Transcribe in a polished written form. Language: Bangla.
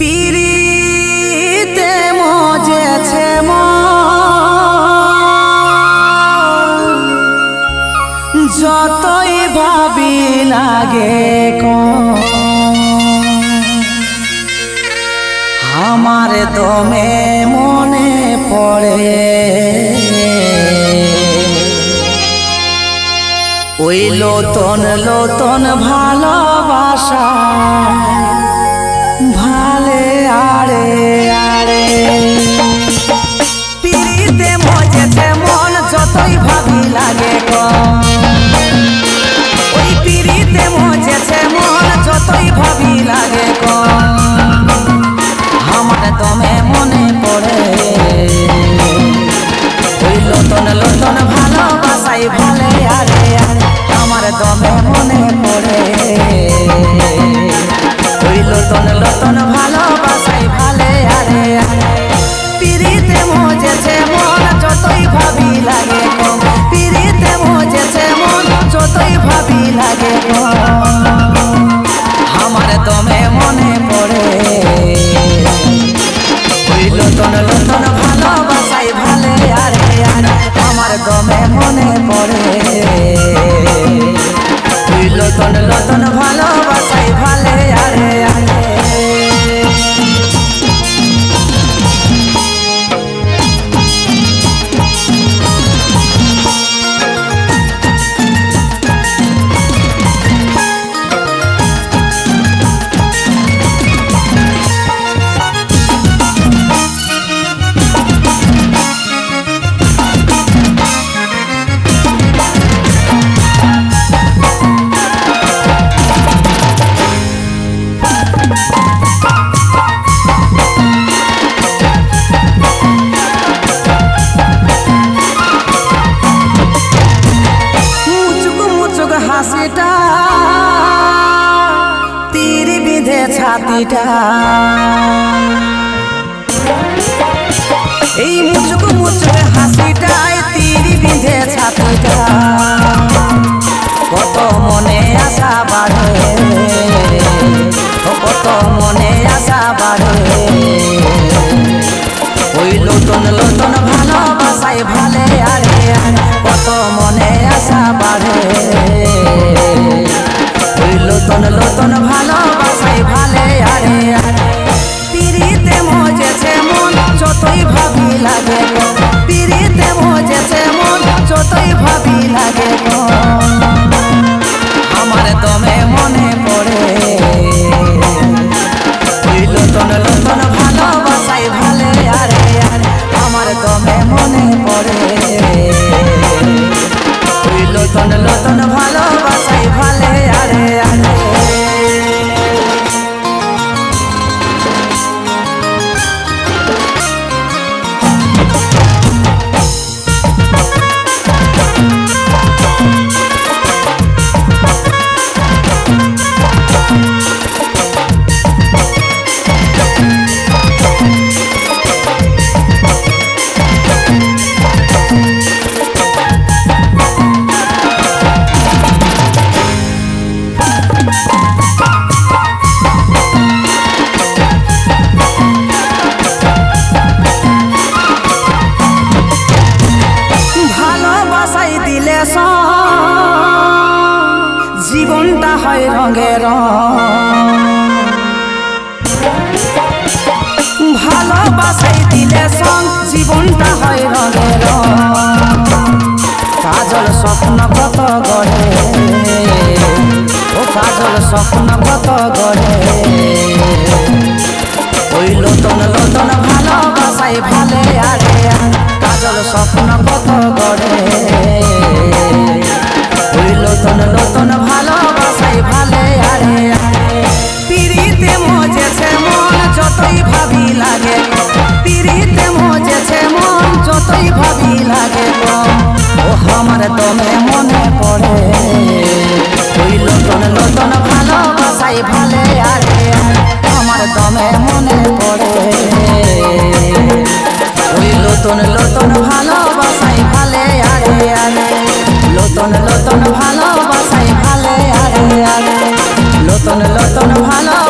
পিরিতে মজেছে যতই ভাবি লাগে আমার দমে মনে পড়ে ওই লোতন লোতন ভালোবাসা ভালে আড়ে আড়ে পিরিতে মজেছে মন যতই ভাবি লাগে ওই পিরিতে মজেছে মন যতই ভাবি লাগে আমার দমে মনে পড়ে ওই লোতন লোতন ভালোবাসাই ভালে আরে আরে আমার দমে মনে পড়ে ওই লোতন লোতন ভালোবাসাই ভালে আরে আরে পিরিতে মজেছে মন যতই ভাবি লাগে পিরিতে মজেছে মন যতই ভাবি লাগে আমার দমে মনে পড়ে ওই লোতন লোতন ভালোবাসাই ভালে আরে আরে আমার দমে মনে পড়ে ওই লোতন লোতন ভালোবাসাই ভালে আরে আরে হাসিটা তীর বিধে ছাতিটা এই মুচুক মুচুক হাসিটাই তীর বিধে ছাতিটা কত মনে আশা বাড়ে কত মনে আশা বাড়ে ওই লোতন লোতন ভালোবাসাই ভালে আরে কত মনে আশা বাড়ে ওই লোতন লোতন ভালোবাসাই ভালে আরে পিরিতে মজেছে মন যতই ভাবি লাগে পিরিতে মজেছে মন যতই ভাবি লাগে আমার দমে মনে পড়ে ওই লোতন লোতন ভালোবাসাই ভালে আরে আরে আমার দমে মনে পড়ে ওই লোতন লোতন ভালোবাসাই ভালে আরে আরে জীবনটা হয় রঙের ভালোবাসাই দিলে সং জীবনটা হয় রঙের কাজল স্বপ্ন কত গড়ে ও কাজল স্বপ্ন কত গড়ে ওই লোতন লোতন ভালোবাসাই ভালে আরে কাজল স্বপ্ন কত গড়ে ওই লোতন লোতন ভালোবাসাই ভালে আরে পিরিতে মজেছে মন যতই ভাবি লাগে পিরিতে মজেছে মন যতই ভাবি লাগে ও আমার দমে মনে পড়ে ওই লোতন লোতন ভালোবাসাই ভালে আরে আমার দমে মনে পড়ে ওই লোতন লোতন ভালোবাসাই ভালে আরে আরে লোতন লোতন ভালোবাসাই ভালে আরে আরে লোতন লোতন ভালো